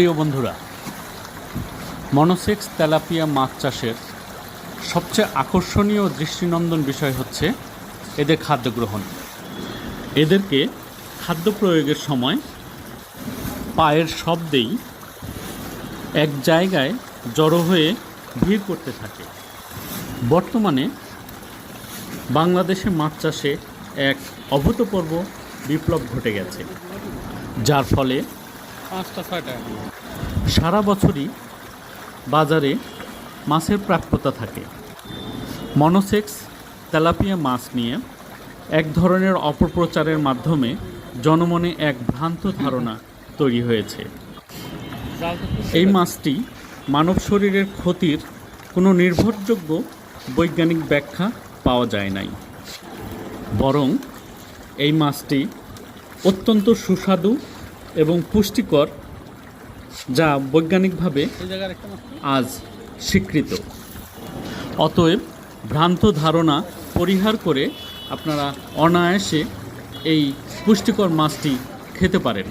প্রিয় বন্ধুরা, monosex tilapia মাছ চাষের সবচেয়ে আকর্ষণীয় দৃষ্টিনন্দন বিষয় হচ্ছে এদের খাদ্য গ্রহণ। এদেরকে খাদ্য প্রয়োগের সময় পায়ের শব্দেই এক জায়গায় জড়ো হয়ে ভিড় করতে থাকে। বর্তমানে বাংলাদেশে মাছ চাষে এক অভূতপূর্ব বিপ্লব ঘটে গেছে, যার ফলে সারা বছরই বাজারে মাছের প্রাপ্যতা থাকে। মনোসেক্স তেলাপিয়া মাছ নিয়ে এক ধরনের অপপ্রচারের মাধ্যমে জনমনে এক ভ্রান্ত ধারণা তৈরি হয়েছে। এই মাছটি মানব শরীরের ক্ষতির কোনো নির্ভরযোগ্য বৈজ্ঞানিক ব্যাখ্যা পাওয়া যায় নাই, বরং এই মাছটি অত্যন্ত সুস্বাদু এবং পুষ্টিকর, যা বৈজ্ঞানিকভাবে আজ স্বীকৃত। অতএব ভ্রান্ত ধারণা পরিহার করে আপনারা অনায়াসে এই পুষ্টিকর মাছটি খেতে পারেন।